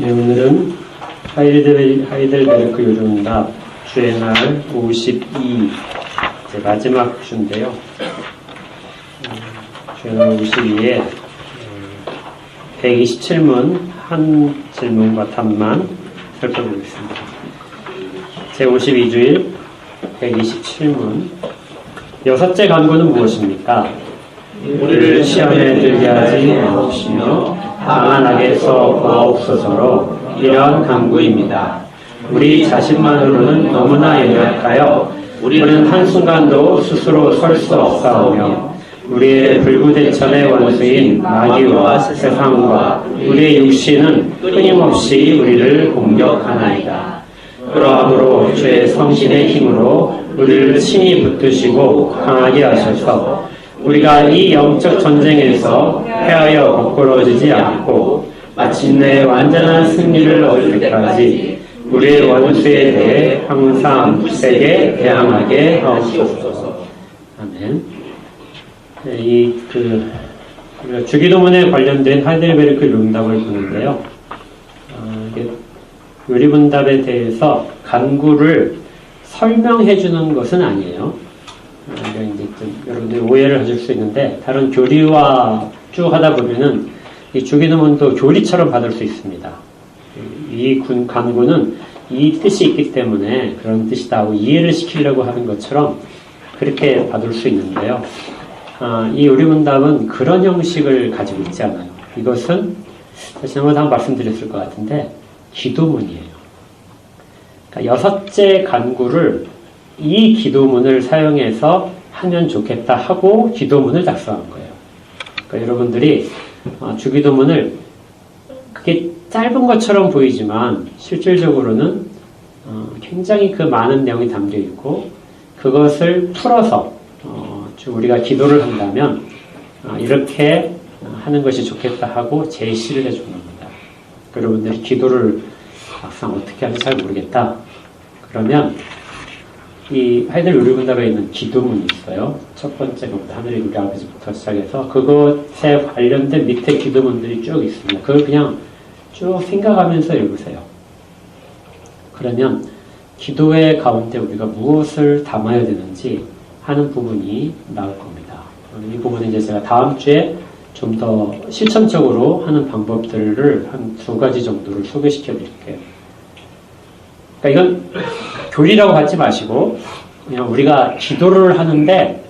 네, 오늘은 하이델베르크 요즘답 주의 날 52 마지막 주인데요. 주의 날 52에 127문 한 질문과 답만 살펴보겠습니다. 제52주일 127문 여섯째 간구는 무엇입니까? 우리를 시험에 들게 하지 마옵시며 다만 악에서 구하옵소서로 이런 간구입니다. 우리 자신만으로는 너무나 연약하여 우리는 한순간도 스스로 설 수 없사오며 우리의 불구대천의 원수인 마귀와 세상과 우리의 육신은 끊임없이 우리를 공격하나이다. 그러므로 주의 성신의 힘으로 우리를 친히 붙드시고 강하게 하셔서 우리가 이 영적 전쟁에서 패하여 거꾸러지지 않고 마침내 완전한 승리를 얻을 때까지 우리의 원수에 대해 항상 세게 대항하게 하옵소서. 아멘. 우리가 주기도문에 관련된 하이델베르크 융답을 보는데요. 요리문답에 대해서 간구를 설명해 주는 것은 아니에요. 이제 여러분들이 오해를 하실 수 있는데, 다른 교리와 쭉 하다 보면은 이 주기도문도 교리처럼 받을 수 있습니다. 이 간구는 이 뜻이 있기 때문에 그런 뜻이다 하고 이해를 시키려고 하는 것처럼 그렇게 받을 수 있는데요. 이 요리문답은 그런 형식을 가지고 있지 않아요. 이것은 지난번에 한번 말씀드렸을 것 같은데 기도문이에요. 그러니까 여섯째 간구를 이 기도문을 사용해서 하면 좋겠다 하고 기도문을 작성한 거예요. 그러니까 여러분들이 주기도문을 그게 짧은 것처럼 보이지만 실질적으로는 굉장히 그 많은 내용이 담겨 있고 그것을 풀어서 우리가 기도를 한다면 이렇게 하는 것이 좋겠다 하고 제시를 해주는 겁니다. 여러분들이 기도를 막상 어떻게 하는지 잘 모르겠다. 그러면 이 하이델 요리문답에 있는 기도문이 있어요. 첫 번째 것부터 하늘의 우리 아버지부터 시작해서 그것에 관련된 밑에 기도문들이 쭉 있습니다. 그걸 그냥 쭉 생각하면서 읽으세요. 그러면 기도의 가운데 우리가 무엇을 담아야 되는지 하는 부분이 나올 겁니다. 이 부분은 이제 제가 다음 주에 좀 더 실천적으로 하는 방법들을 한 2가지 정도를 소개시켜 드릴게요. 그러니까 이건 교리라고 하지 마시고 그냥 우리가 기도를 하는데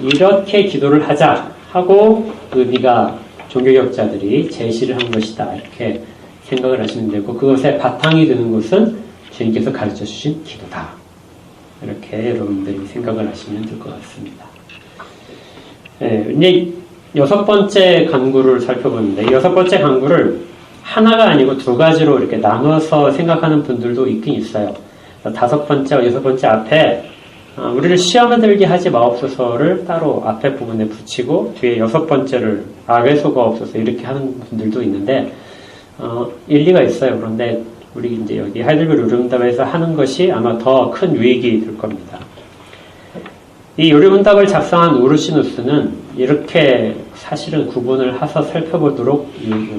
이렇게 기도를 하자 하고 의미가 종교개혁자들이 제시를 한 것이다 이렇게 생각을 하시면 되고 그것의 바탕이 되는 것은 주님께서 가르쳐 주신 기도다 이렇게 여러분들이 생각을 하시면 될 것 같습니다. 이제 6번째 간구를 살펴보는데 6번째 간구를 하나가 아니고 2가지로 이렇게 나눠서 생각하는 분들도 있긴 있어요. 5번째와 6번째 앞에 우리를 시험에 들게 하지 마옵소서를 따로 앞에 부분에 붙이고 뒤에 6번째를 악에서 구하옵소서 이렇게 하는 분들도 있는데 일리가 있어요. 그런데 우리 이제 여기 하이델베르크 요리문답에서 하는 것이 아마 더 큰 유익이 될 겁니다. 이 요리문답을 작성한 우르시누스는 이렇게 사실은 구분을 해서 살펴보도록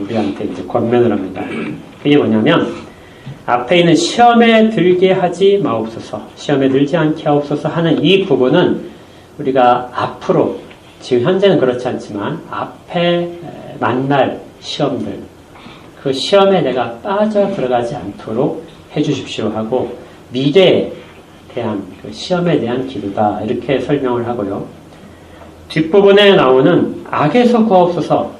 우리한테 이제 권면을 합니다. 그게 뭐냐면 앞에 있는 시험에 들게 하지 마옵소서, 시험에 들지 않게 하옵소서 하는 이 부분은 우리가 앞으로 지금 현재는 그렇지 않지만 앞에 만날 시험들 그 시험에 내가 빠져 들어가지 않도록 해주십시오 하고 미래에 대한 그 시험에 대한 기도다 이렇게 설명을 하고요. 뒷부분에 나오는 악에서 구하옵소서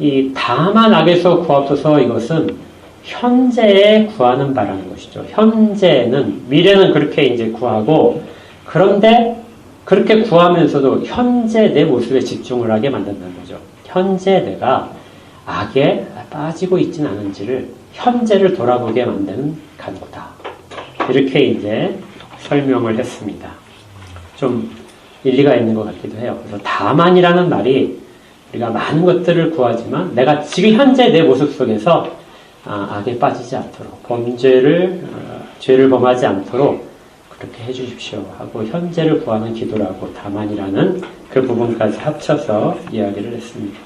이 다만 악에서 구하옵소서 이것은 현재에 구하는 바라는 것이죠. 현재는 미래는 그렇게 이제 구하고 그런데 그렇게 구하면서도 현재 내 모습에 집중을 하게 만든다는 거죠. 현재 내가 악에 빠지고 있지는 않은지를 현재를 돌아보게 만드는 간구다. 이렇게 이제 설명을 했습니다. 좀 일리가 있는 것 같기도 해요. 그래서 다만이라는 말이 우리가 많은 것들을 구하지만 내가 지금 현재 내 모습 속에서 악에 빠지지 않도록 죄를 범하지 않도록 그렇게 해주십시오 하고 현재를 구하는 기도라고 다만이라는 그 부분까지 합쳐서 이야기를 했습니다.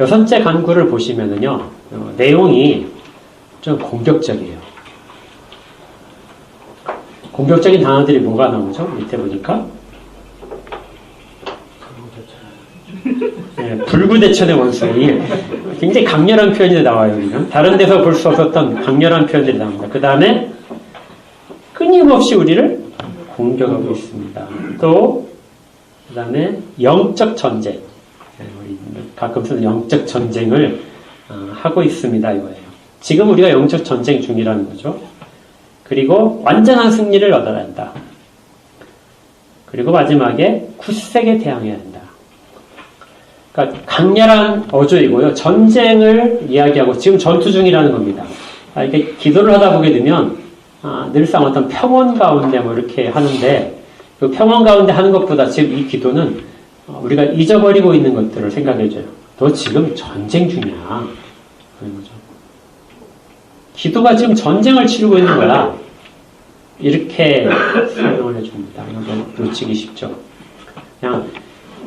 6번째 간구를 보시면은요, 내용이 좀 공격적이에요. 공격적인 단어들이 뭐가 나오죠? 밑에 보니까. 네, 불구대천의 원수이 굉장히 강렬한 표현이 나와요. 여기는. 다른 데서 볼 수 없었던 강렬한 표현들이 나옵니다. 그 다음에 끊임없이 우리를 공격하고 있습니다. 또 그 다음에 영적 전쟁. 우리 가끔 쓰는 영적 전쟁을 하고 있습니다. 이거예요. 지금 우리가 영적 전쟁 중이라는 거죠. 그리고 완전한 승리를 얻어야 한다. 그리고 마지막에 굳세게 대항해야 한다. 그러니까 강렬한 어조이고요. 전쟁을 이야기하고 지금 전투 중이라는 겁니다. 이렇게 기도를 하다 보게 되면 늘상 어떤 평온 가운데 뭐 이렇게 하는데 그 평온 가운데 하는 것보다 지금 이 기도는 우리가 잊어버리고 있는 것들을 생각해줘요. 너 지금 전쟁 중이야. 그런 거죠. 기도가 지금 전쟁을 치르고 있는 거야. 이렇게 설명을 해줍니다. 이거 놓치기 쉽죠. 그냥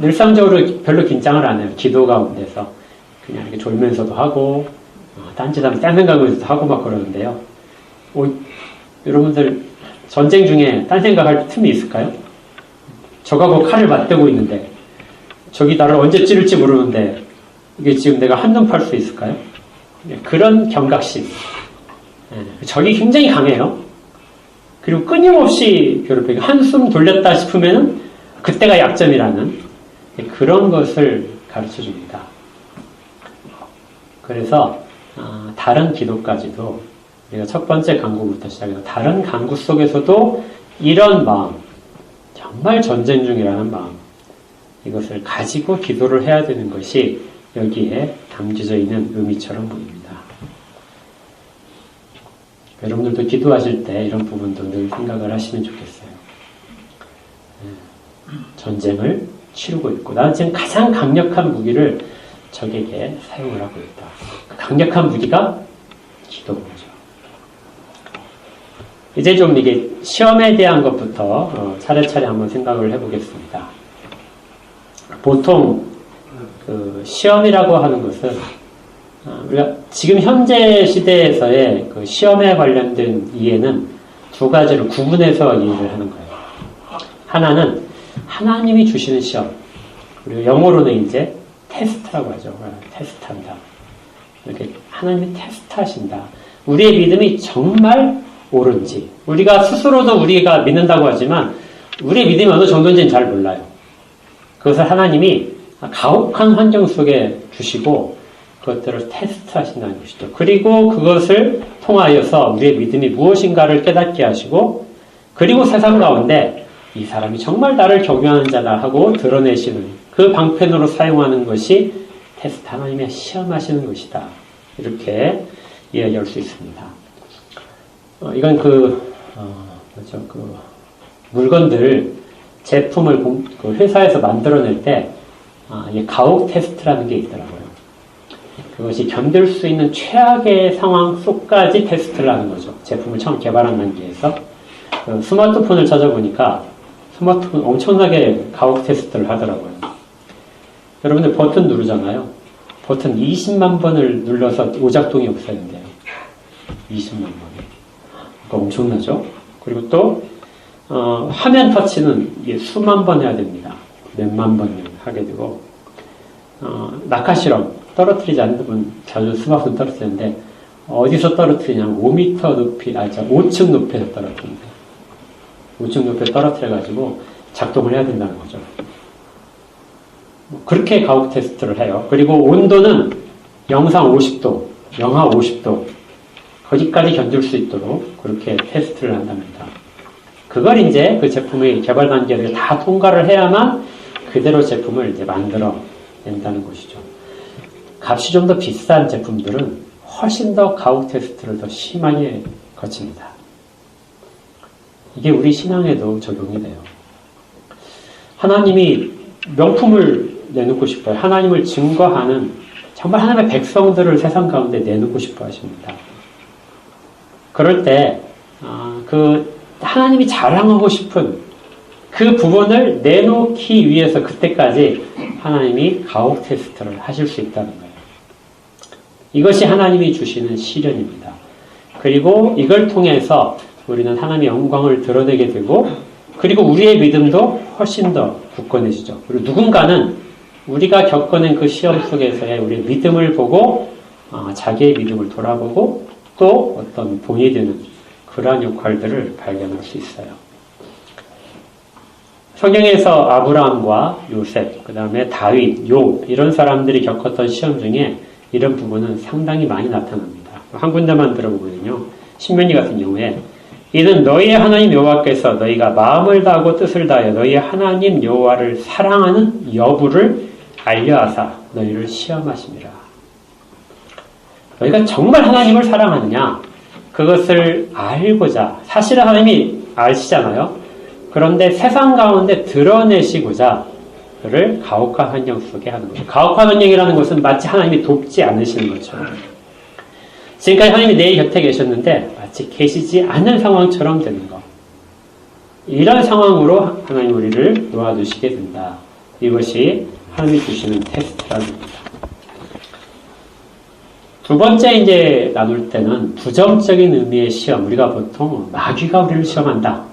일상적으로 별로 긴장을 안 해요. 기도 가운데서. 그냥 이렇게 졸면서도 하고, 딴짓하면 딴 생각을 하고 막 그러는데요. 여러분들 전쟁 중에 딴 생각할 틈이 있을까요? 저하고 칼을 맞대고 있는데, 저기 나를 언제 찌를지 모르는데, 이게 지금 내가 한눈 팔 수 있을까요? 그런 경각심. 적이 굉장히 강해요. 그리고 끊임없이 괴롭히고, 한숨 돌렸다 싶으면은 그때가 약점이라는 그런 것을 가르쳐 줍니다. 그래서 다른 기도까지도 우리가 첫 번째 간구부터 시작해서 다른 간구 속에서도 이런 마음, 정말 전쟁 중이라는 마음, 이것을 가지고 기도를 해야 되는 것이 여기에 담겨져 있는 의미처럼 보입니다. 여러분들도 기도하실 때 이런 부분도 늘 생각을 하시면 좋겠어요. 전쟁을 치르고 있고 나는 지금 가장 강력한 무기를 적에게 사용을 하고 있다. 그 강력한 무기가 기도죠. 이제 좀 이게 시험에 대한 것부터 차례차례 한번 생각을 해보겠습니다. 보통 그 시험이라고 하는 것은 우리가 지금 현재 시대에서의 그 시험에 관련된 이해는 두 가지로 구분해서 이해를 하는 거예요. 하나는 하나님이 주시는 시험, 그리고 영어로는 이제 테스트라고 하죠. 테스트한다. 이렇게 하나님이 테스트하신다. 우리의 믿음이 정말 옳은지, 우리가 스스로도 우리가 믿는다고 하지만 우리의 믿음이 어느 정도인지는 잘 몰라요. 그것을 하나님이 가혹한 환경 속에 주시고 그것들을 테스트하신다는 것이죠. 그리고 그것을 통하여서 우리의 믿음이 무엇인가를 깨닫게 하시고, 그리고 세상 가운데 이 사람이 정말 나를 경외하는 자다 하고 드러내시는 그 방편으로 사용하는 것이 테스트, 하나님의 시험하시는 것이다. 이렇게 이야기할 수 있습니다. 이건 물건들, 제품을 회사에서 만들어낼 때 가혹 테스트라는 게 있더라고요. 그것이 견딜 수 있는 최악의 상황 속까지 테스트를 하는 거죠. 제품을 처음 개발한 단계에서. 스마트폰을 찾아보니까 스마트폰 엄청나게 가혹 테스트를 하더라고요. 여러분들 버튼 누르잖아요. 버튼 20만 번을 눌러서 오작동이 없어야 된대요. 20만 번. 그거 엄청나죠? 그리고 또 화면 터치는 수만 번 해야 됩니다. 몇만 번 하게 되고, 낙하실험 떨어뜨리지 않는 분 자주 스마트폰 떨어뜨리는데 어디서 떨어뜨리냐면 5m 높이, 5층 높이에서 떨어뜨립니다. 5층 높이에 떨어뜨려가지고 작동을 해야 된다는 거죠. 그렇게 가혹 테스트를 해요. 그리고 온도는 영상 50도, 영하 50도, 거기까지 견딜 수 있도록 그렇게 테스트를 한답니다. 그걸 이제 그 제품의 개발 단계를 다 통과를 해야만 그대로 제품을 이제 만들어 낸다는 것이죠. 값이 좀 더 비싼 제품들은 훨씬 더 가혹 테스트를 더 심하게 거칩니다. 이게 우리 신앙에도 적용이 돼요. 하나님이 명품을 내놓고 싶어요. 하나님을 증거하는 정말 하나님의 백성들을 세상 가운데 내놓고 싶어 하십니다. 그럴 때 하나님이 자랑하고 싶은 그 부분을 내놓기 위해서 그때까지 하나님이 가혹 테스트를 하실 수 있다는 거예요. 이것이 하나님이 주시는 시련입니다. 그리고 이걸 통해서 우리는 하나님의 영광을 드러내게 되고 그리고 우리의 믿음도 훨씬 더 굳건해지죠. 그리고 누군가는 우리가 겪어낸 그 시험 속에서의 우리의 믿음을 보고 자기의 믿음을 돌아보고 또 어떤 본이 되는 그러한 역할들을 발견할 수 있어요. 성경에서 아브라함과 요셉, 그 다음에 다윗, 욥 이런 사람들이 겪었던 시험 중에 이런 부분은 상당히 많이 나타납니다. 한 군데만 들어보면요. 신명기 같은 경우에 이는 너희의 하나님 여호와께서 너희가 마음을 다하고 뜻을 다하여 너희의 하나님 여호와를 사랑하는 여부를 알려하사 너희를 시험하심이라. 너희가 정말 하나님을 사랑하느냐? 그것을 알고자, 사실은 하나님이 아시잖아요. 그런데 세상 가운데 드러내시고자 그를 가혹한 환경 속에 하는 거죠. 가혹한 환경이라는 것은 마치 하나님이 돕지 않으시는 것처럼. 지금까지 하나님이 내 곁에 계셨는데 마치 계시지 않는 상황처럼 되는 것. 이런 상황으로 하나님 우리를 놓아두시게 된다. 이것이 하나님이 주시는 테스트라는 겁니다. 두 번째 이제 나눌 때는 부정적인 의미의 시험. 우리가 보통 마귀가 우리를 시험한다.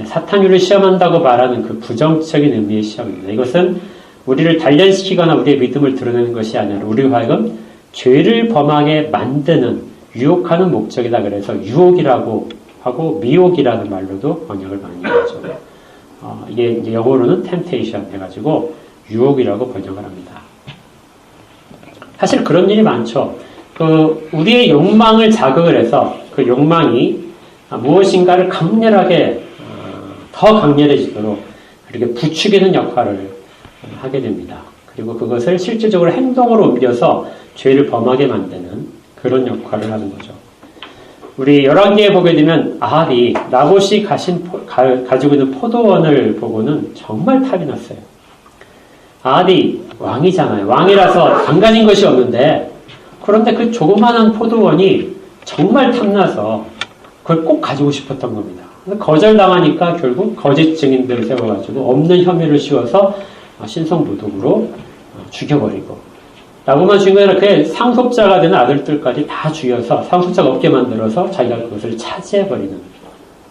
사탄이 우리를 시험한다고 말하는 그 부정적인 의미의 시험입니다. 이것은 우리를 단련시키거나 우리의 믿음을 드러내는 것이 아니라 우리로 하여금 죄를 범하게 만드는 유혹하는 목적이다. 그래서 유혹이라고 하고 미혹이라는 말로도 번역을 많이 하죠. 이게 이제 영어로는 temptation 해가지고 유혹이라고 번역을 합니다. 사실 그런 일이 많죠. 우리의 욕망을 자극을 해서 그 욕망이 무엇인가를 강렬하게 더 강렬해지도록 그렇게 부추기는 역할을 하게 됩니다. 그리고 그것을 실질적으로 행동으로 옮겨서 죄를 범하게 만드는 그런 역할을 하는 거죠. 우리 열왕기에 보게 되면 아합이 나봇이 가지고 있는 포도원을 보고는 정말 탑이 났어요. 아합이 왕이잖아요. 왕이라서 안 가진 것이 없는데 그런데 그 조그마한 포도원이 정말 탐나서 그걸 꼭 가지고 싶었던 겁니다. 거절당하니까 결국 거짓 증인들을 세워가지고 없는 혐의를 씌워서 신성모독으로 죽여버리고 라고만 죽인 게 아니라 그의 상속자가 되는 아들들까지 다 죽여서 상속자가 없게 만들어서 자기가 그것을 차지해버리는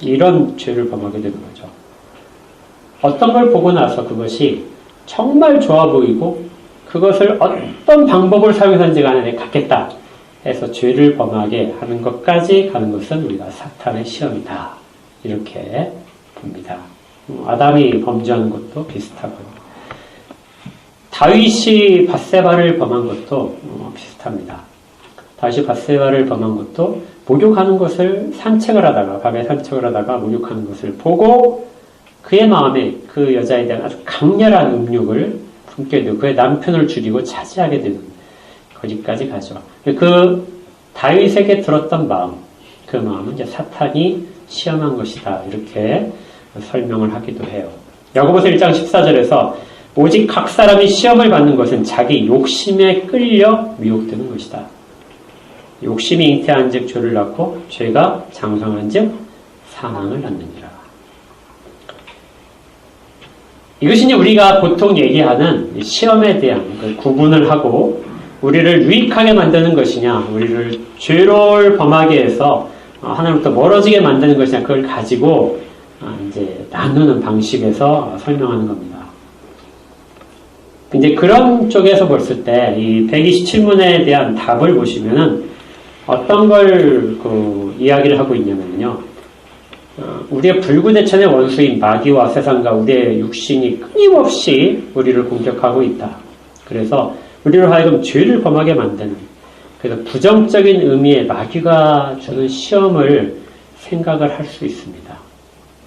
이런 죄를 범하게 되는 거죠. 어떤 걸 보고 나서 그것이 정말 좋아 보이고 그것을 어떤 방법을 사용해서인지 간에 갖겠다 해서 죄를 범하게 하는 것까지 가는 것은 우리가 사탄의 시험이다. 이렇게 봅니다. 아담이 범죄하는 것도 비슷하고요. 다윗이 밧세바를 범한 것도 비슷합니다. 다윗이 밧세바를 범한 것도 목욕하는 것을 산책을 하다가 밤에 산책을 하다가 목욕하는 것을 보고 그의 마음에 그 여자에 대한 아주 강렬한 음욕을 품게 되고 그의 남편을 죽이고 차지하게 되는 거기까지 가죠. 그 다윗에게 들었던 마음, 그 마음은 이제 사탄이 시험한 것이다. 이렇게 설명을 하기도 해요. 야고보서 1장 14절에서 오직 각 사람이 시험을 받는 것은 자기 욕심에 끌려 미혹되는 것이다. 욕심이 잉태한 즉 죄를 낳고 죄가 장성한 즉 사망을 낳느니라. 이것이 우리가 보통 얘기하는 시험에 대한 구분을 하고 우리를 유익하게 만드는 것이냐, 우리를 죄를 범하게 해서 하나님부터 멀어지게 만드는 것이냐, 그걸 가지고 이제 나누는 방식에서 설명하는 겁니다. 이제 그런 쪽에서 봤을 때 이 127문에 대한 답을 보시면은 어떤 걸 이야기를 하고 있냐면요. 우리의 불구대천의 원수인 마귀와 세상과 우리의 육신이 끊임없이 우리를 공격하고 있다. 그래서 우리로 하여금 죄를 범하게 만드는, 그래서 부정적인 의미의 마귀가 주는 시험을 생각을 할 수 있습니다.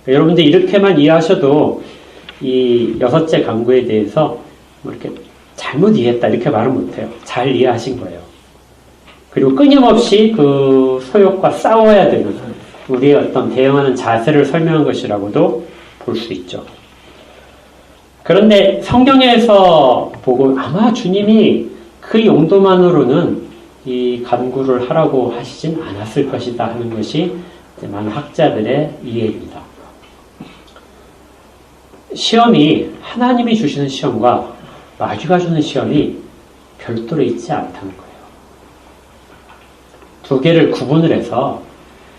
여러분들 이렇게만 이해하셔도 이 6째 강구에 대해서 뭐 이렇게 잘못 이해했다 이렇게 말은 못해요. 잘 이해하신 거예요. 그리고 끊임없이 그 소욕과 싸워야 되는 우리의 어떤 대응하는 자세를 설명한 것이라고도 볼 수 있죠. 그런데 성경에서 보고 아마 주님이 그 용도만으로는 이 간구를 하라고 하시진 않았을 것이다 하는 것이 많은 학자들의 이해입니다. 시험이 하나님이 주시는 시험과 마귀가 주는 시험이 별도로 있지 않다는 거예요. 두 개를 구분을 해서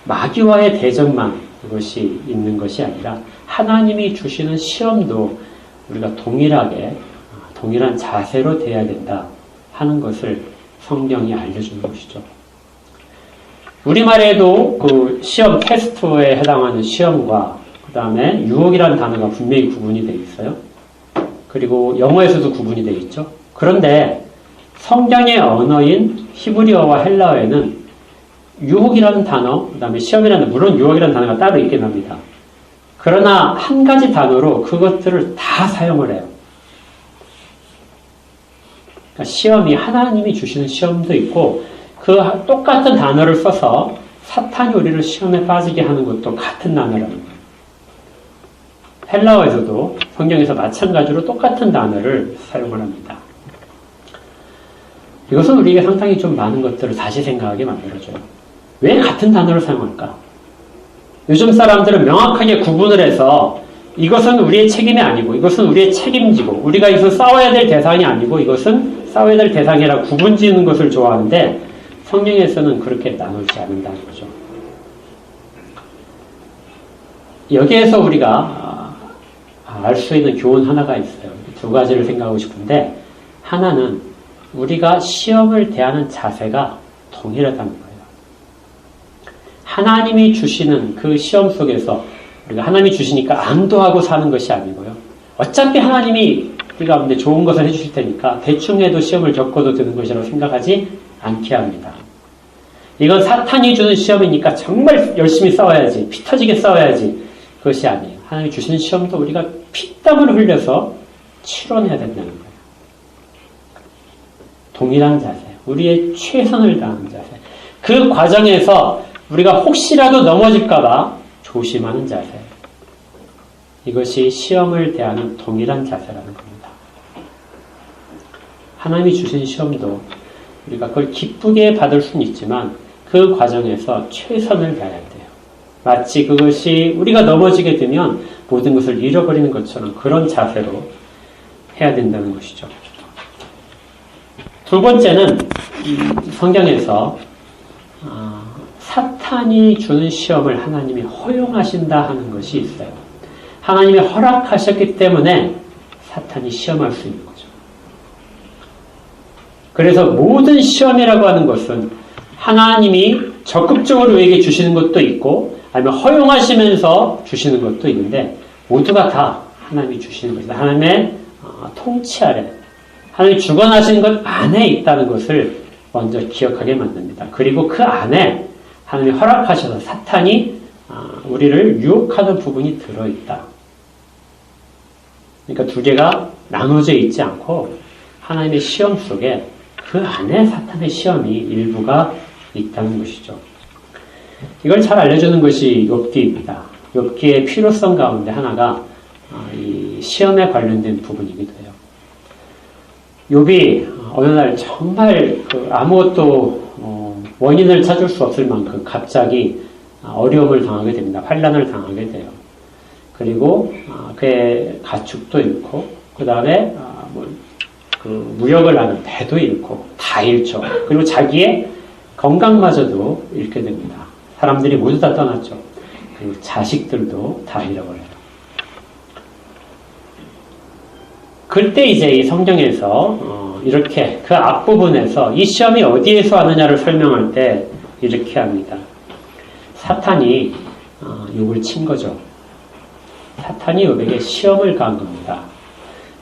마귀와의 대적만 이것이 있는 것이 아니라 하나님이 주시는 시험도 우리가 동일한 자세로 대해야 된다 하는 것을 성경이 알려주는 것이죠. 우리말에도 그 시험 테스트에 해당하는 시험과 그 다음에 유혹이라는 단어가 분명히 구분이 되어 있어요. 그리고 영어에서도 구분이 되어 있죠. 그런데 성경의 언어인 히브리어와 헬라어에는 유혹이라는 단어, 그 다음에 시험이라는, 물론 유혹이라는 단어가 따로 있긴 합니다. 그러나 한 가지 단어로 그것들을 다 사용을 해요. 그러니까 시험이 하나님이 주시는 시험도 있고 그 똑같은 단어를 써서 사탄이 우리를 시험에 빠지게 하는 것도 같은 단어라는 거예요. 헬라어에서도 성경에서 마찬가지로 똑같은 단어를 사용을 합니다. 이것은 우리에게 상당히 좀 많은 것들을 다시 생각하게 만들어줘요. 왜 같은 단어를 사용할까? 요즘 사람들은 명확하게 구분을 해서 이것은 우리의 책임이 아니고 이것은 우리의 책임지고 우리가 이것을 싸워야 될 대상이 아니고 이것은 싸워야 될 대상이라 구분 지는 것을 좋아하는데 성경에서는 그렇게 나누지 않는다는 거죠. 여기에서 우리가 알 수 있는 교훈 하나가 있어요. 두 가지를 생각하고 싶은데 하나는 우리가 시험을 대하는 자세가 동일하다는 거예요. 하나님이 주시는 그 시험 속에서 우리가 하나님이 주시니까 안도하고 사는 것이 아니고요. 어차피 하나님이 우리 가운데 좋은 것을 해주실 테니까 대충 해도 시험을 겪어도 되는 것이라고 생각하지 않게 합니다. 이건 사탄이 주는 시험이니까 정말 열심히 싸워야지, 피 터지게 싸워야지. 그것이 아니에요. 하나님이 주시는 시험도 우리가 피땀을 흘려서 치러내야 된다는 거예요. 동일한 자세, 우리의 최선을 다하는 자세. 그 과정에서 우리가 혹시라도 넘어질까봐 조심하는 자세. 이것이 시험을 대하는 동일한 자세라는 겁니다. 하나님이 주신 시험도 우리가 그걸 기쁘게 받을 수는 있지만 그 과정에서 최선을 다해야 돼요. 마치 그것이 우리가 넘어지게 되면 모든 것을 잃어버리는 것처럼 그런 자세로 해야 된다는 것이죠. 두 번째는 성경에서 사탄이 주는 시험을 하나님이 허용하신다 하는 것이 있어요. 하나님이 허락하셨기 때문에 사탄이 시험할 수 있는 거죠. 그래서 모든 시험이라고 하는 것은 하나님이 적극적으로 우리에게 주시는 것도 있고 아니면 허용하시면서 주시는 것도 있는데 모두가 다 하나님이 주시는 것이다. 하나님의 통치 아래 하나님이 주관하시는 것 안에 있다는 것을 먼저 기억하게 만듭니다. 그리고 그 안에 하나님이 허락하셔서 사탄이 우리를 유혹하는 부분이 들어있다. 그러니까 두 개가 나눠져 있지 않고 하나님의 시험 속에 그 안에 사탄의 시험이 일부가 있다는 것이죠. 이걸 잘 알려주는 것이 욥기입니다. 욥기의 필요성 가운데 하나가 이 시험에 관련된 부분이기도 해요. 욥이 어느 날 정말 아무것도 원인을 찾을 수 없을 만큼 갑자기 어려움을 당하게 됩니다. 환난을 당하게 돼요. 그리고 그의 가축도 잃고 그 다음에 무역을 하는 배도 잃고 다 잃죠. 그리고 자기의 건강마저도 잃게 됩니다. 사람들이 모두 다 떠났죠. 그리고 자식들도 다 잃어버려요. 그때 이제 이 성경에서 이렇게 그 앞부분에서 이 시험이 어디에서 하느냐를 설명할 때 이렇게 합니다. 사탄이 욥을 친 거죠. 사탄이 욥에게 시험을 가한 겁니다.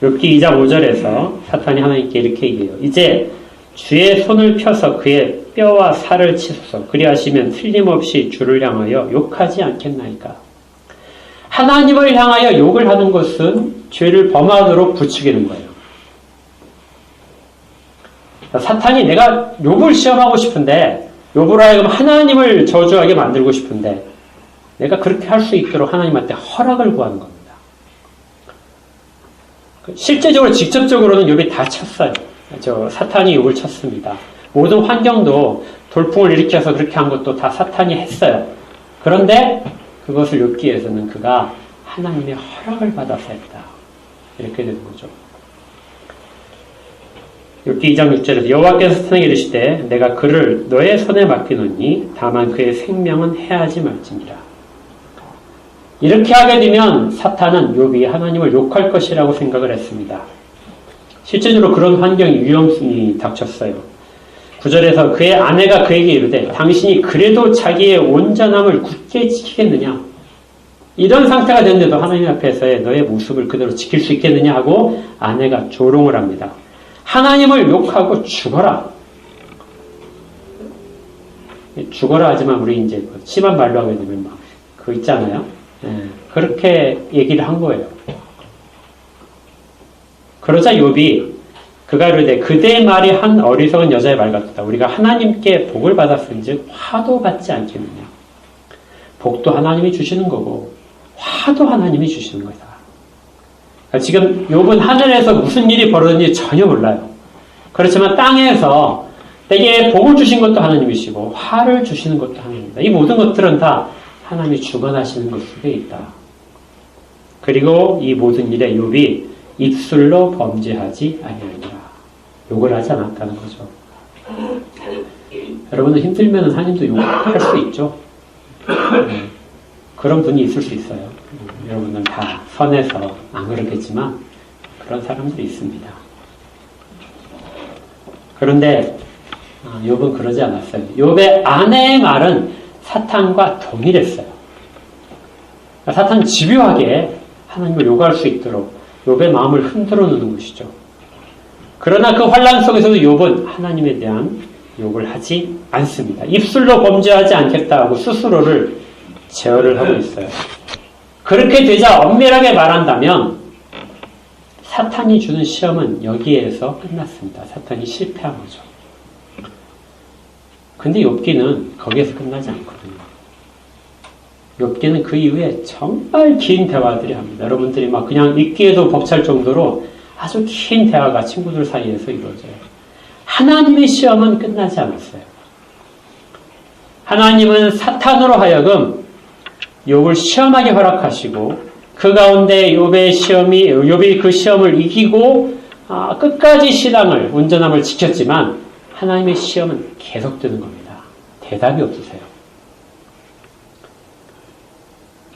욥기 2장 5절에서 사탄이 하나님께 이렇게 얘기해요. 이제 주의 손을 펴서 그의 뼈와 살을 치소서. 그리하시면 틀림없이 주를 향하여 욕하지 않겠나이까. 하나님을 향하여 욕을 하는 것은 죄를 범하도록 부추기는 거예요. 사탄이 내가 욥을 시험하고 싶은데 욥으로 하여금 하나님을 저주하게 만들고 싶은데 내가 그렇게 할 수 있도록 하나님한테 허락을 구하는 겁니다. 실제적으로 직접적으로는 욥이 다 쳤어요. 사탄이 욥을 쳤습니다. 모든 환경도 돌풍을 일으켜서 그렇게 한 것도 다 사탄이 했어요. 그런데 그것을 욥기에서는 그가 하나님의 허락을 받아서 했다. 이렇게 되는 거죠. 욥기 2장 6절에서 여호와께서 사탄에게 이르시되 내가 그를 너의 손에 맡기노니 다만 그의 생명은 해하지 말지니라. 이렇게 하게 되면 사탄은 욥이 하나님을 욕할 것이라고 생각을 했습니다. 실제로 그런 환경이 위험이 닥쳤어요. 9절에서 그의 아내가 그에게 이르되 당신이 그래도 자기의 온전함을 굳게 지키겠느냐? 이런 상태가 됐는데도 하나님 앞에서의 너의 모습을 그대로 지킬 수 있겠느냐 하고 아내가 조롱을 합니다. 하나님을 욕하고 죽어라. 죽어라 하지만 우리 이제 심한 말로 하게 되면 막 그거 있잖아요. 그렇게 얘기를 한 거예요. 그러자 욥이 그가 이르되 그대의 말이 한 어리석은 여자의 말 같다. 우리가 하나님께 복을 받았은즉 화도 받지 않겠느냐. 복도 하나님이 주시는 거고 화도 하나님이 주시는 거다. 지금 욥은 하늘에서 무슨 일이 벌어졌는지 전혀 몰라요. 그렇지만 땅에서 내게 복을 주신 것도 하나님이시고 화를 주시는 것도 하나님입니다. 이 모든 것들은 다 하나님이 주관하시는 것 속에 있다. 그리고 이 모든 일에 욥이 입술로 범죄하지 아니하니라. 욕을 하지 않았다는 거죠. 여러분은 힘들면 하나님도 욕할 수 있죠. 그런 분이 있을 수 있어요. 여러분은 다 선해서 안 그렇겠지만 그런 사람들이 있습니다. 그런데 욥은 그러지 않았어요. 욥의 아내의 말은 사탄과 동일했어요. 사탄은 집요하게 하나님을 욕할 수 있도록 욥의 마음을 흔들어 놓는 것이죠. 그러나 그 환난 속에서도 욥은 하나님에 대한 욕을 하지 않습니다. 입술로 범죄하지 않겠다 하고 스스로를 제어를 하고 있어요. 그렇게 되자 엄밀하게 말한다면 사탄이 주는 시험은 여기에서 끝났습니다. 사탄이 실패한 거죠. 근데 욥기는 거기에서 끝나지 않거든요. 욥기는 그 이후에 정말 긴 대화들이 합니다. 여러분들이 막 그냥 읽기에도 벅찰 정도로 아주 긴 대화가 친구들 사이에서 이루어져요. 하나님의 시험은 끝나지 않았어요. 하나님은 사탄으로 하여금 욥을 시험하게 허락하시고 그 가운데 욥이 그 시험을 이기고 끝까지 신앙을 온전함을 지켰지만 하나님의 시험은 계속되는 겁니다. 대답이 없으세요.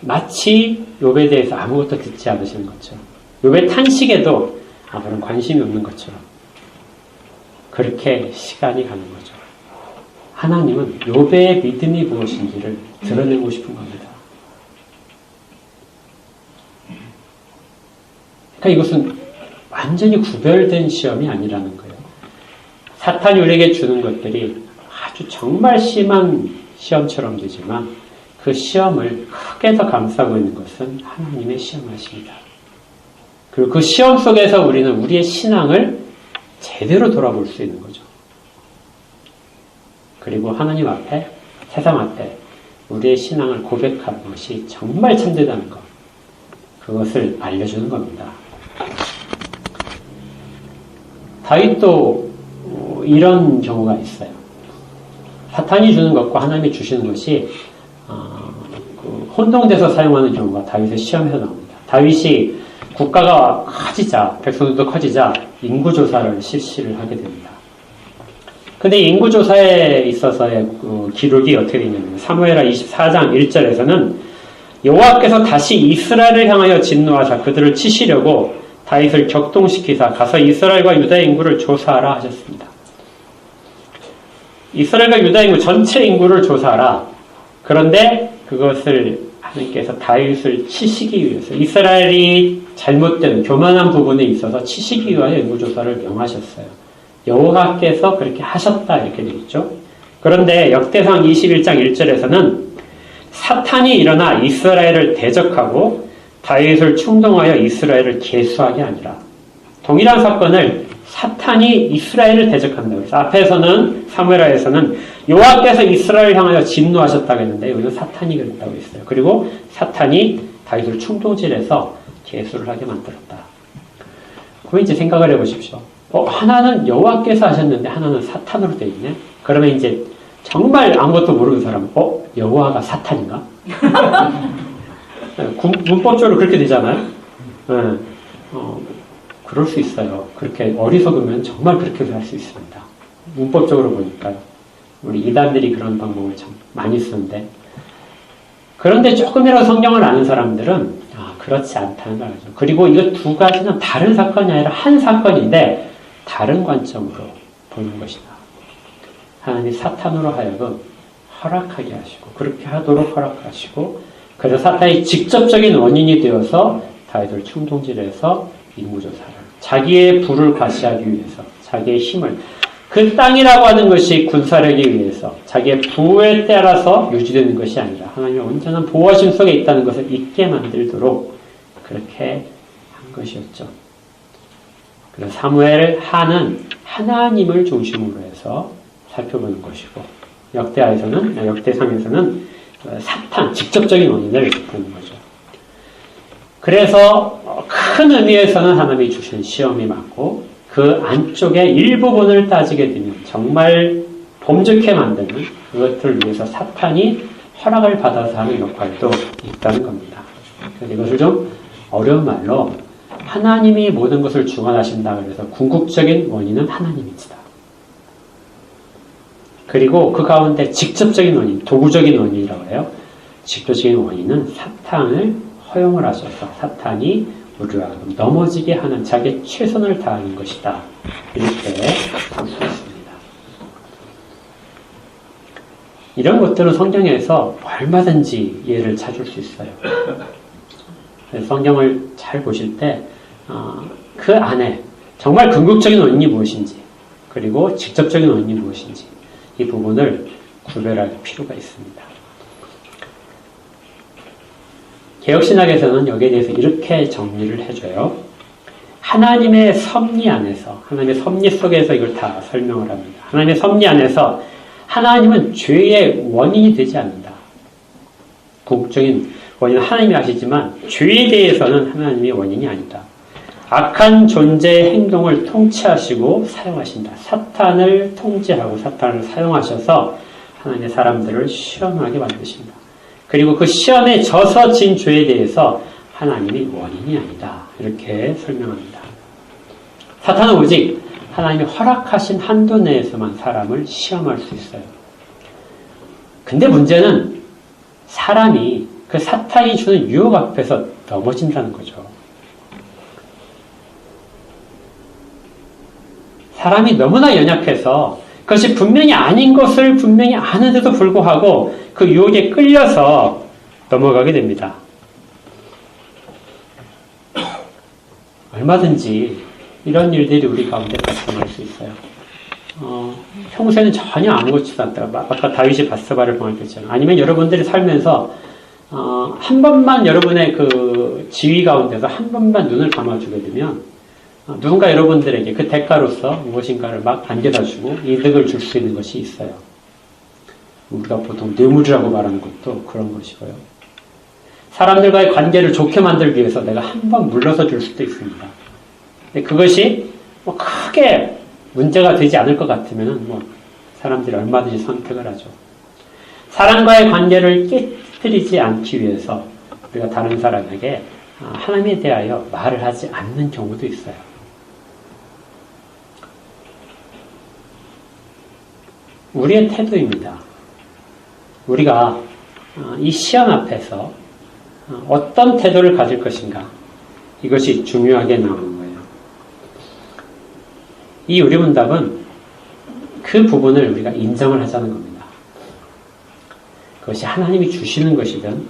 마치 욥에 대해서 아무것도 듣지 않으시는 것처럼 욥의 탄식에도 아무런 관심이 없는 것처럼 그렇게 시간이 가는 거죠. 하나님은 욥의 믿음이 무엇인지를 드러내고 싶은 겁니다. 그러니까 이것은 완전히 구별된 시험이 아니라는 거예요. 사탄이 우리에게 주는 것들이 아주 정말 심한 시험처럼 되지만 그 시험을 크게 더 감싸고 있는 것은 하나님의 시험하십니다. 그리고 그 시험 속에서 우리는 우리의 신앙을 제대로 돌아볼 수 있는 거죠. 그리고 하나님 앞에, 세상 앞에 우리의 신앙을 고백하는 것이 정말 참되다는 것, 그것을 알려주는 겁니다. 다윗도 이런 경우가 있어요. 사탄이 주는 것과 하나님이 주시는 것이 혼동돼서 사용하는 경우가 다윗의 시험에서 나옵니다. 다윗이 국가가 커지자, 백성들도 커지자 인구조사를 실시를 하게 됩니다. 근데 인구조사에 있어서의 기록이 어떻게 되냐면 사무엘하 24장 1절에서는 여호와께서 다시 이스라엘을 향하여 진노하사 그들을 치시려고 다윗을 격동시키사 가서 이스라엘과 유다의 인구를 조사하라 하셨습니다. 이스라엘과 유다 인구 전체 인구를 조사하라. 그런데 그것을 하나님께서 다윗을 치시기 위해서 이스라엘이 잘못된 교만한 부분에 있어서 치시기 위하여 인구조사를 명하셨어요. 여호와께서 그렇게 하셨다 이렇게 되어 있죠. 그런데 역대상 21장 1절에서는 사탄이 일어나 이스라엘을 대적하고 다윗을 충동하여 이스라엘을 계수하게 아니라 동일한 사건을 사탄이 이스라엘을 대적한다. 그래서 앞에서는 사무엘하에서는 여호와께서 이스라엘을 향하여 진노하셨다고 했는데 여기는 사탄이 그랬다고 했어요. 그리고 사탄이 다윗을 충동질해서 계수를 하게 만들었다. 그거 이제 생각을 해보십시오. 하나는 여호와께서 하셨는데 하나는 사탄으로 되어 있네. 그러면 이제 정말 아무것도 모르는 사람은 여호와가 사탄인가? 문법적으로 그렇게 되잖아요. 그럴 수 있어요. 그렇게 어리석으면 정말 그렇게 할 수 있습니다. 문법적으로 보니까요. 우리 이단들이 그런 방법을 참 많이 쓰는데, 그런데 조금이라도 성경을 아는 사람들은 그렇지 않다는 걸 알죠. 그리고 이거 두 가지는 다른 사건이 아니라 한 사건인데 다른 관점으로 보는 것이다. 하나님이 사탄으로 하여금 허락하게 하시고 그렇게 하도록 허락하시고, 그래서 사탄이 직접적인 원인이 되어서 다윗을 충동질해서 인구조사를, 자기의 부를 과시하기 위해서, 자기의 힘을, 그 땅이라고 하는 것이 군사력에 의해서 자기의 부에 따라서 유지되는 것이 아니라 하나님의 온전한 보호하심 속에 있다는 것을 잊게 만들도록 그렇게 한 것이었죠. 그래서 사무엘 하는 하나님을 중심으로 해서 살펴보는 것이고, 역대상에서는 사탄, 직접적인 원인을 보는 거죠. 그래서 큰 의미에서는 하나님이 주신 시험이 많고, 그 안쪽에 일부분을 따지게 되면 정말 범죄케 만드는 그것들을 위해서 사탄이 허락을 받아서 하는 역할도 있다는 겁니다. 그래서 이것을 좀 어려운 말로 하나님이 모든 것을 주관하신다 그래서 궁극적인 원인은 하나님이시다. 그리고 그 가운데 직접적인 원인, 도구적인 원인이라고 해요. 직접적인 원인은 사탄을 허용을 하셔서 사탄이 우리와 넘어지게 하는 자기의 최선을 다하는 것이다. 이렇게 볼 수 있습니다. 이런 것들은 성경에서 얼마든지 예를 찾을 수 있어요. 성경을 잘 보실 때 그 안에 정말 궁극적인 원인이 무엇인지, 그리고 직접적인 원인이 무엇인지 이 부분을 구별할 필요가 있습니다. 개혁신학에서는 여기에 대해서 이렇게 정리를 해줘요. 하나님의 섭리 안에서, 하나님의 섭리 속에서 이걸 다 설명을 합니다. 하나님의 섭리 안에서 하나님은 죄의 원인이 되지 않는다. 궁극적인 원인은 하나님이 하시지만 죄에 대해서는 하나님의 원인이 아니다. 악한 존재의 행동을 통치하시고 사용하신다. 사탄을 통제하고 사탄을 사용하셔서 하나님의 사람들을 시험하게 만드신다. 그리고 그 시험에 져서 진 죄에 대해서 하나님이 원인이 아니다. 이렇게 설명합니다. 사탄은 오직 하나님이 허락하신 한도 내에서만 사람을 시험할 수 있어요. 근데 문제는 사람이 그 사탄이 주는 유혹 앞에서 넘어진다는 거죠. 사람이 너무나 연약해서 그것이 분명히 아닌 것을 분명히 아는데도 불구하고 그 유혹에 끌려서 넘어가게 됩니다. 얼마든지 이런 일들이 우리 가운데 발생할 수 있어요. 평소에는 전혀 아무것도 않다가 아까 다윗이 바스바를 범할 때처럼, 아니면 여러분들이 살면서 한 번만 여러분의 그 지위 가운데서 한 번만 눈을 감아주게 되면 누군가 여러분들에게 그 대가로서 무엇인가를 막 안겨다주고 이득을 줄 수 있는 것이 있어요. 우리가 보통 뇌물이라고 말하는 것도 그런 것이고요. 사람들과의 관계를 좋게 만들기 위해서 내가 한 번 물러서 줄 수도 있습니다. 근데 그것이 크게 문제가 되지 않을 것 같으면 사람들이 얼마든지 선택을 하죠. 사람과의 관계를 깨뜨리지 않기 위해서 우리가 다른 사람에게 하나님에 대하여 말을 하지 않는 경우도 있어요. 우리의 태도입니다. 우리가 이 시험 앞에서 어떤 태도를 가질 것인가, 이것이 중요하게 나오는 거예요. 이 우리문답은 그 부분을 우리가 인정을 하자는 겁니다. 그것이 하나님이 주시는 것이든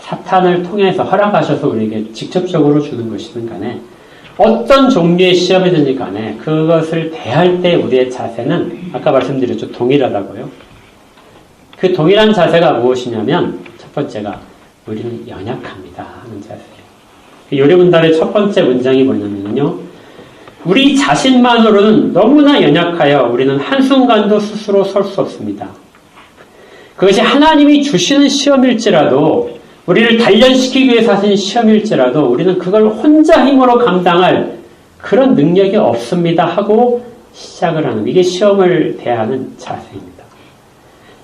사탄을 통해서 허락하셔서 우리에게 직접적으로 주는 것이든 간에 어떤 종류의 시험이든지 간에 그것을 대할 때 우리의 자세는 아까 말씀드렸죠. 동일하다고요. 그 동일한 자세가 무엇이냐면 첫 번째가 우리는 연약합니다 하는 자세예요. 요리문답의 첫 번째 문장이 뭐냐면요. 우리 자신만으로는 너무나 연약하여 우리는 한순간도 스스로 설 수 없습니다. 그것이 하나님이 주시는 시험일지라도, 우리를 단련시키기 위해서 하신 시험일지라도 우리는 그걸 혼자 힘으로 감당할 그런 능력이 없습니다 하고 시작을 하는, 이게 시험을 대하는 자세입니다.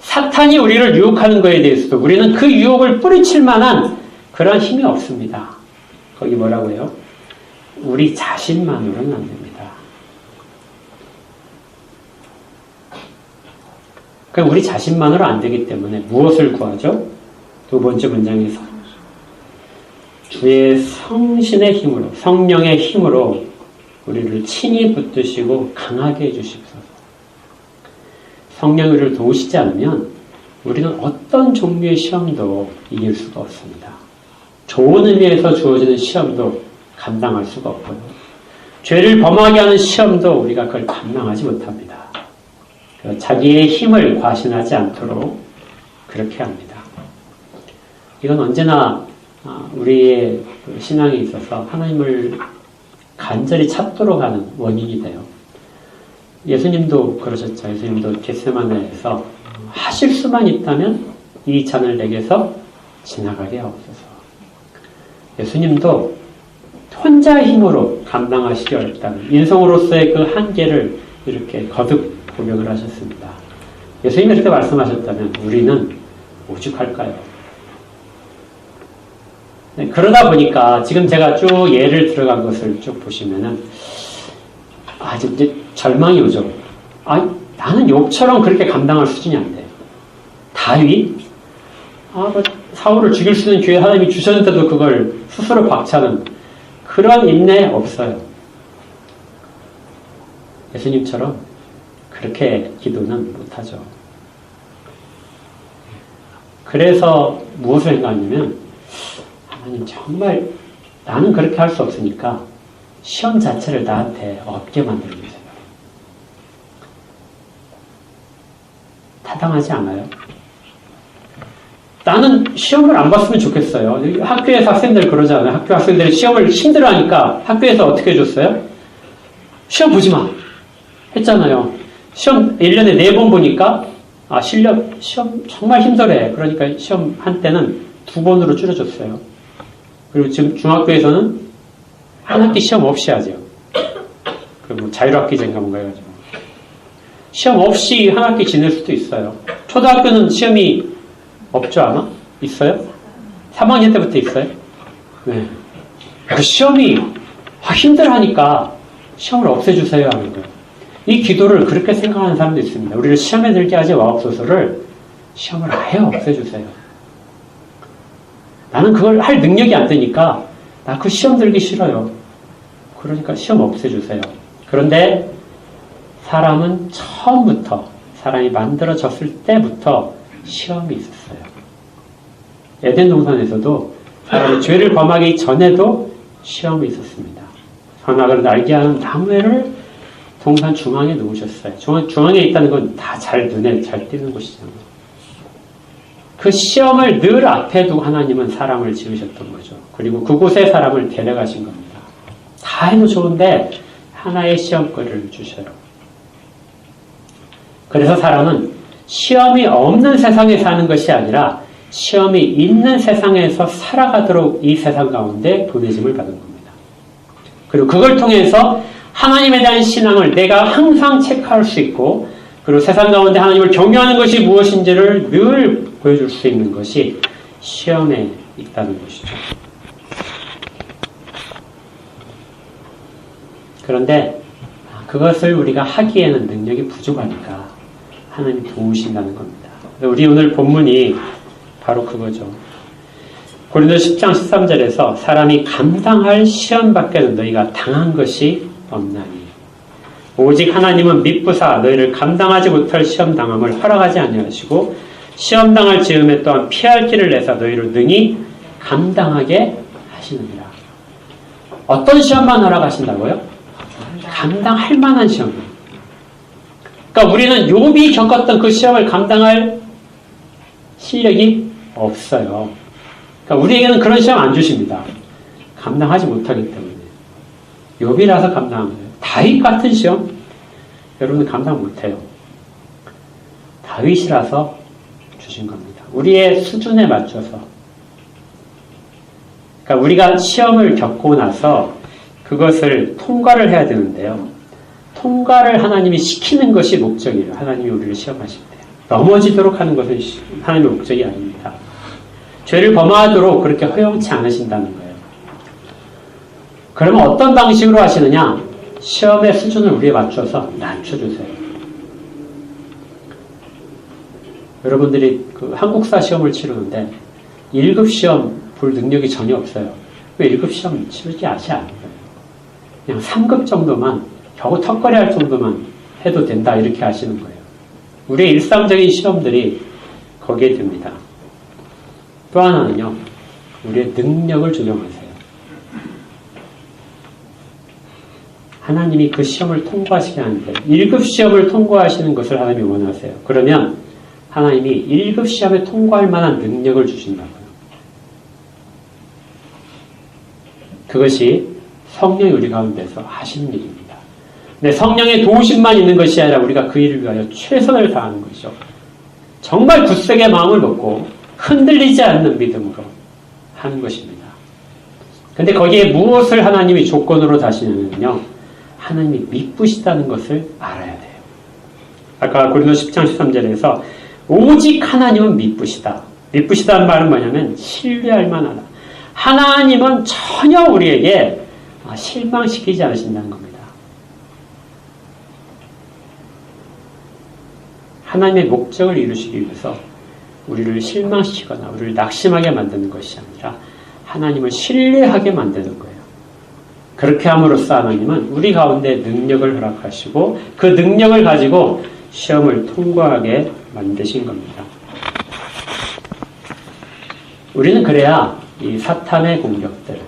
사탄이 우리를 유혹하는 것에 대해서도 우리는 그 유혹을 뿌리칠 만한 그런 힘이 없습니다. 거기 뭐라고 해요? 우리 자신만으로는 안 됩니다. 그러니까 우리 자신만으로 안 되기 때문에 무엇을 구하죠? 두 번째 문장에서 주의 성신의 힘으로, 성령의 힘으로 우리를 친히 붙드시고 강하게 해주십소서. 성령이 우리를 도우시지 않으면 우리는 어떤 종류의 시험도 이길 수가 없습니다. 좋은 의미에서 주어지는 시험도 감당할 수가 없고요. 죄를 범하게 하는 시험도 우리가 그걸 감당하지 못합니다. 자기의 힘을 과신하지 않도록 그렇게 합니다. 이건 언제나 우리의 신앙에 있어서 하나님을 간절히 찾도록 하는 원인이 돼요. 예수님도 그러셨죠. 예수님도 겟세마네에서 하실 수만 있다면 이 잔을 내게서 지나가게 하옵소서. 예수님도 혼자의 힘으로 감당하시기 어렵다는 인성으로서의 그 한계를 이렇게 거듭 고백을 하셨습니다. 예수님이 이렇게 말씀하셨다면 우리는 오죽할까요? 네, 그러다 보니까 지금 제가 쭉 예를 들어간 것을 쭉 보시면은 이제 절망이 오죠. 나는 욥처럼 그렇게 감당할 수준이 안 돼. 다윗? 사울을 죽일 수 있는 기회 하나님이 주셨는데도 그걸 스스로 박차는 그런 인내 없어요. 예수님처럼 그렇게 기도는 못하죠. 그래서 무엇을 생각하냐면 하나님 정말 나는 그렇게 할 수 없으니까 시험 자체를 나한테 없게 만들어주세요. 타당하지 않아요? 나는 시험을 안 봤으면 좋겠어요. 학교에서 학생들 그러지 않아요? 학교 학생들이 시험을 힘들어하니까 학교에서 어떻게 해줬어요? 시험 보지 마! 했잖아요. 시험 1년에 4번 보니까 시험 정말 힘들어해. 그러니까 시험 한때는 2번으로 줄여줬어요. 그리고 지금 중학교에서는 한 학기 시험 없이 하죠. 그리고 자율학기제인가 뭔가 해가지고. 시험 없이 한 학기 지낼 수도 있어요. 초등학교는 시험이 없죠, 아마? 있어요? 3학년 때부터 있어요? 네. 그 시험이 힘들어하니까 시험을 없애주세요 하는 거예요. 이 기도를 그렇게 생각하는 사람도 있습니다. 우리를 시험에 들게 하지 마옵소서를 시험을 아예 없애주세요. 나는 그걸 할 능력이 안 되니까 나 그 시험 들기 싫어요. 그러니까 시험 없애주세요. 그런데 사람은 처음부터 사람이 만들어졌을 때부터 시험이 있었어요. 에덴 동산에서도 사람이 죄를 범하기 전에도 시험이 있었습니다. 선악을 알게 하는 나무를 동산 중앙에 놓으셨어요. 중앙에 있다는 건 다 잘 눈에 잘 띄는 곳이잖아요. 그 시험을 늘 앞에 두고 하나님은 사람을 지으셨던 거죠. 그리고 그곳에 사람을 데려가신 겁니다. 다 해도 좋은데 하나의 시험거리를 주셔요. 그래서 사람은 시험이 없는 세상에 사는 것이 아니라 시험이 있는 세상에서 살아가도록 이 세상 가운데 보내짐을 받은 겁니다. 그리고 그걸 통해서 하나님에 대한 신앙을 내가 항상 체크할 수 있고, 그리고 세상 가운데 하나님을 경외하는 것이 무엇인지를 늘 보여줄 수 있는 것이 시험에 있다는 것이죠. 그런데 그것을 우리가 하기에는 능력이 부족하니까 하나님이 도우신다는 겁니다. 우리 오늘 본문이 바로 그거죠. 고린도서 10장 13절에서 사람이 감당할 시험 밖에는 너희가 당한 것이 없나니 오직 하나님은 미쁘사 너희를 감당하지 못할 시험 당함을 허락하지 아니하시고 시험 당할 즈음에 또한 피할 길을 내사 너희를 능히 감당하게 하시느니라. 어떤 시험만 허락하신다고요? 감당할 만한 시험. 그러니까 우리는 욥이 겪었던 그 시험을 감당할 실력이 없어요. 그러니까 우리에게는 그런 시험 안 주십니다. 감당하지 못하기 때문에. 욥이라서 감당한 거예요. 다윗 같은 시험 여러분은 감당 못해요. 다윗이라서 주신 겁니다. 우리의 수준에 맞춰서. 그러니까 우리가 시험을 겪고 나서 그것을 통과를 해야 되는데요. 통과를 하나님이 시키는 것이 목적이에요. 하나님이 우리를 시험하실 때. 넘어지도록 하는 것은 하나님의 목적이 아닙니다. 죄를 범하도록 그렇게 허용치 않으신다는 거예요. 그러면 어떤 방식으로 하시느냐? 시험의 수준을 우리에 맞춰서 낮춰주세요. 여러분들이 그 한국사 시험을 치르는데 1급 시험 볼 능력이 전혀 없어요. 왜 1급 시험 치르지 않아요? 그냥 3급 정도만, 겨우 턱걸이 할 정도만 해도 된다, 이렇게 하시는 거예요. 우리의 일상적인 시험들이 거기에 듭니다. 또 하나는요, 우리의 능력을 조정하세요. 하나님이 그 시험을 통과하시게 하는데 1급 시험을 통과하시는 것을 하나님이 원하세요. 그러면 하나님이 1급 시험에 통과할 만한 능력을 주신다고요. 그것이 성령이 우리 가운데서 하시는 일입니다. 근데 성령의 도우심만 있는 것이 아니라 우리가 그 일을 위하여 최선을 다하는 것이죠. 정말 굳세게 마음을 먹고 흔들리지 않는 믿음으로 하는 것입니다. 근데 거기에 무엇을 하나님이 조건으로 다시냐면요, 하나님이 미쁘시다는 것을 알아야 돼요. 아까 고린도서 10장 13절에서 오직 하나님은 미쁘시다. 미쁘시다는 말은 뭐냐면 신뢰할 만하다. 하나님은 전혀 우리에게 실망시키지 않으신다는 겁니다. 하나님의 목적을 이루시기 위해서 우리를 실망시키거나 우리를 낙심하게 만드는 것이 아니라 하나님을 신뢰하게 만드는 거예요. 그렇게 함으로써 하나님은 우리 가운데 능력을 허락하시고 그 능력을 가지고 시험을 통과하게 만드신 겁니다. 우리는 그래야 이 사탄의 공격들,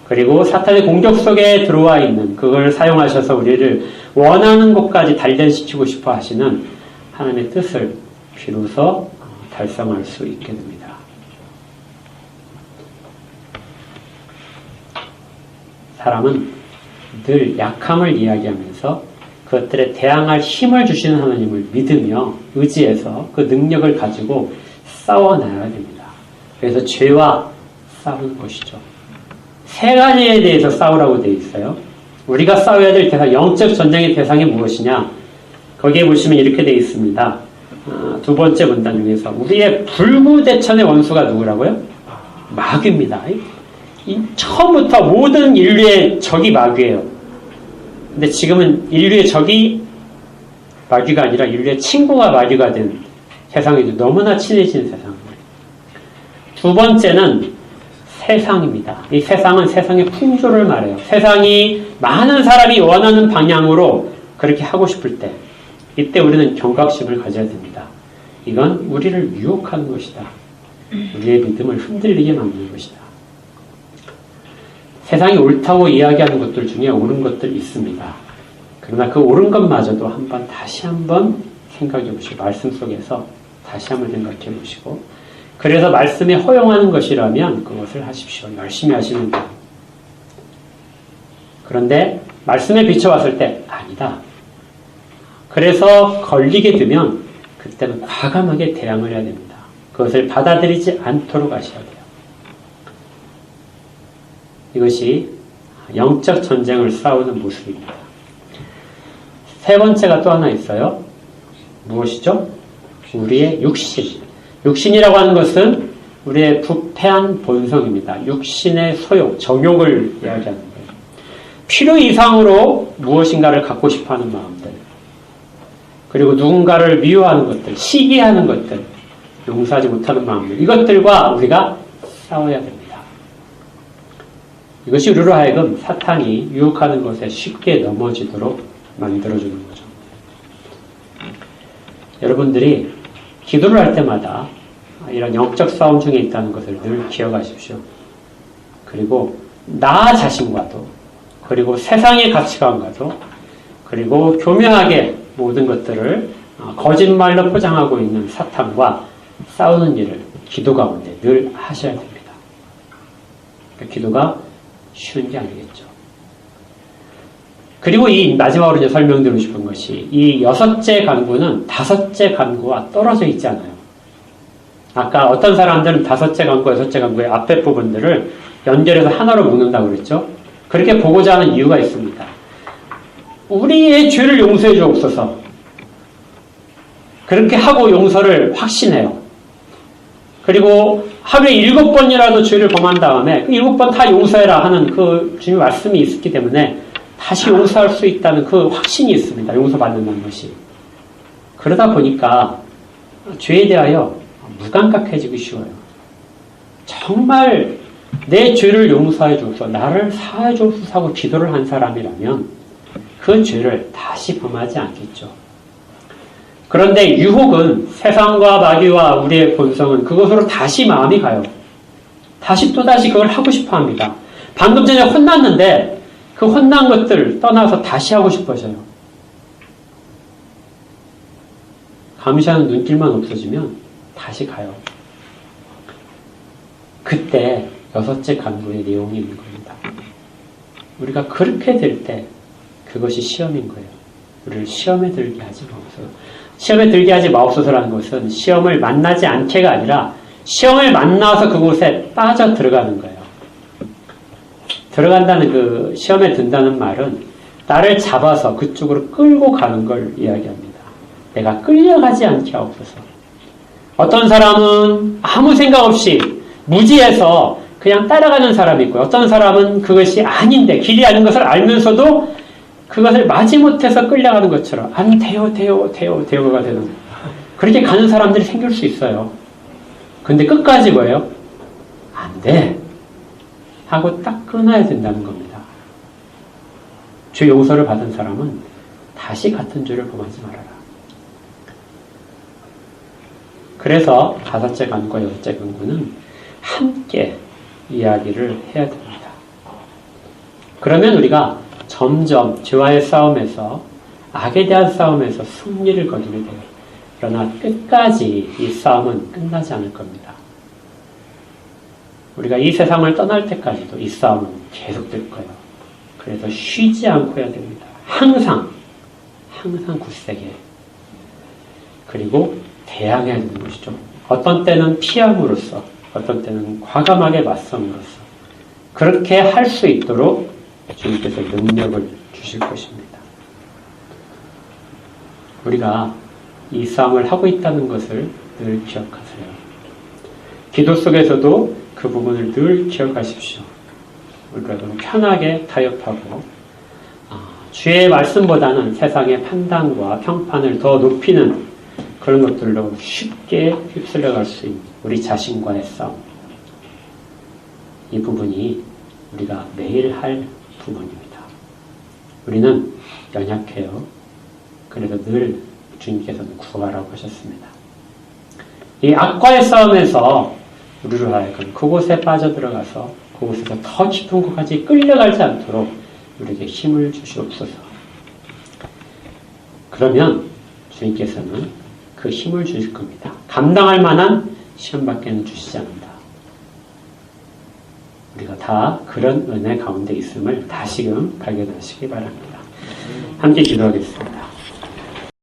그리고 사탄의 공격 속에 들어와 있는 그걸 사용하셔서 우리를 원하는 곳까지 단련시키고 싶어 하시는 하나님의 뜻을 비로소 달성할 수 있게 됩니다. 사람은 늘 약함을 이야기하면서 그것들에 대항할 힘을 주시는 하나님을 믿으며 의지해서 그 능력을 가지고 싸워나가야 됩니다. 그래서 죄와 싸우는 것이죠. 세 가지에 대해서 싸우라고 되어 있어요. 우리가 싸워야 될 대상, 영적 전쟁의 대상이 무엇이냐? 거기에 보시면 이렇게 되어 있습니다. 두 번째 문단 중에서 우리의 불구대천의 원수가 누구라고요? 마귀입니다. 처음부터 모든 인류의 적이 마귀예요. 근데 지금은 인류의 적이 마귀가 아니라 인류의 친구가 마귀가 된 세상이 너무나 친해진 세상입니다. 두 번째는 세상입니다. 이 세상은 세상의 풍조를 말해요. 세상이 많은 사람이 원하는 방향으로 그렇게 하고 싶을 때 이때 우리는 경각심을 가져야 됩니다. 이건 우리를 유혹하는 것이다. 우리의 믿음을 흔들리게 만드는 것이다. 세상이 옳다고 이야기하는 것들 중에 옳은 것들 있습니다. 그러나 그 옳은 것마저도 다시 한번 생각해 보시고 말씀 속에서 다시 한번 생각해 보시고 그래서 말씀에 허용하는 것이라면 그것을 하십시오. 열심히 하시는 거예요. 그런데 말씀에 비춰봤을 때 아니다. 그래서 걸리게 되면 그때는 과감하게 대항을 해야 됩니다. 그것을 받아들이지 않도록 하셔야 돼요. 이것이 영적 전쟁을 싸우는 모습입니다. 세 번째가 또 하나 있어요. 무엇이죠? 우리의 육신. 육신이라고 하는 것은 우리의 부패한 본성입니다. 육신의 소욕, 정욕을 이야기하는 거예요. 필요 이상으로 무엇인가를 갖고 싶어하는 마음들, 그리고 누군가를 미워하는 것들, 시기하는 것들, 용서하지 못하는 마음들, 이것들과 우리가 싸워야 됩니다. 이것이 우리로 하여금 사탄이 유혹하는 것에 쉽게 넘어지도록 만들어주는 거죠. 여러분들이 기도를 할 때마다 이런 영적 싸움 중에 있다는 것을 늘 기억하십시오. 그리고 나 자신과도, 그리고 세상의 가치관과도, 그리고 교묘하게 모든 것들을 거짓말로 포장하고 있는 사탄과 싸우는 일을 기도 가운데 늘 하셔야 됩니다. 기도가 쉬운 게 아니겠죠. 그리고 이 마지막으로 이제 설명드리고 싶은 것이 이 6째 간구는 5째 간구와 떨어져 있지 않아요. 아까 어떤 사람들은 5째 간구, 6째 간구의 앞에 부분들을 연결해서 하나로 묶는다고 그랬죠. 그렇게 보고자 하는 이유가 있습니다. 우리의 죄를 용서해 주옵소서. 그렇게 하고 용서를 확신해요. 그리고 하루에 7번이라도 죄를 범한 다음에 그 7번 다 용서해라 하는 그 주님 말씀이 있었기 때문에 다시 용서할 수 있다는 그 확신이 있습니다. 용서받는다는 것이. 그러다 보니까 죄에 대하여 무감각해지기 쉬워요. 정말 내 죄를 용서해 줘서 나를 사해 줘서 하고 기도를 한 사람이라면 그 죄를 다시 범하지 않겠죠. 그런데 유혹은 세상과 마귀와 우리의 본성은 그것으로 다시 마음이 가요. 다시 또다시 그걸 하고 싶어 합니다. 방금 전에 혼났는데 그 혼난 것들 떠나서 다시 하고 싶어져요. 감시하는 눈길만 없어지면 다시 가요. 그때 6째 간구의 내용이 있는 겁니다. 우리가 그렇게 될 때 그것이 시험인 거예요. 우리를 시험에 들게 하지 마옵소서. 시험에 들게 하지 마옵소서라는 것은 시험을 만나지 않게가 아니라 시험을 만나서 그곳에 빠져 들어가는 거예요. 들어간다는 그 시험에 든다는 말은 나를 잡아서 그쪽으로 끌고 가는 걸 이야기합니다. 내가 끌려가지 않게 하옵소서. 어떤 사람은 아무 생각 없이 무지해서 그냥 따라가는 사람이 있고요. 어떤 사람은 그것이 아닌데 길이 아닌 것을 알면서도 그것을 마지못해서 끌려가는 것처럼 안 돼요, 돼요가 되는 그렇게 가는 사람들이 생길 수 있어요. 근데 끝까지 뭐예요? 안 돼 하고 딱 끊어야 된다는 겁니다. 주 용서를 받은 사람은 다시 같은 죄를 범하지 말아라. 그래서 5째 간구와 6째 간구는 함께 이야기를 해야 됩니다. 그러면 우리가 점점 죄와의 싸움에서 악에 대한 싸움에서 승리를 거두게 돼요. 그러나 끝까지 이 싸움은 끝나지 않을 겁니다. 우리가 이 세상을 떠날 때까지도 이 싸움은 계속될 거예요. 그래서 쉬지 않고 해야 됩니다. 항상 굳세게. 그리고 대항해야 되는 것이죠. 어떤 때는 피함으로써, 어떤 때는 과감하게 맞섬으로써 그렇게 할 수 있도록 주님께서 능력을 주실 것입니다. 우리가 이 싸움을 하고 있다는 것을 늘 기억하세요. 기도 속에서도 그 부분을 늘 기억하십시오. 우리가 좀 편하게 타협하고 주의 말씀보다는 세상의 판단과 평판을 더 높이는 그런 것들로 쉽게 휩쓸려갈 수 있는 우리 자신과의 싸움. 이 부분이 우리가 매일 할 부분입니다. 우리는 연약해요. 그래도 늘 주님께서는 구하라고 하셨습니다. 이 악과의 싸움에서 우리로 하여금 그곳에 빠져들어가서 그곳에서 더 깊은 곳까지 끌려가지 않도록 우리에게 힘을 주시옵소서. 그러면 주님께서는 그 힘을 주실 겁니다. 감당할 만한 시험밖에는 주시지 않는다. 우리가 다 그런 은혜 가운데 있음을 다시금 발견하시기 바랍니다. 함께 기도하겠습니다.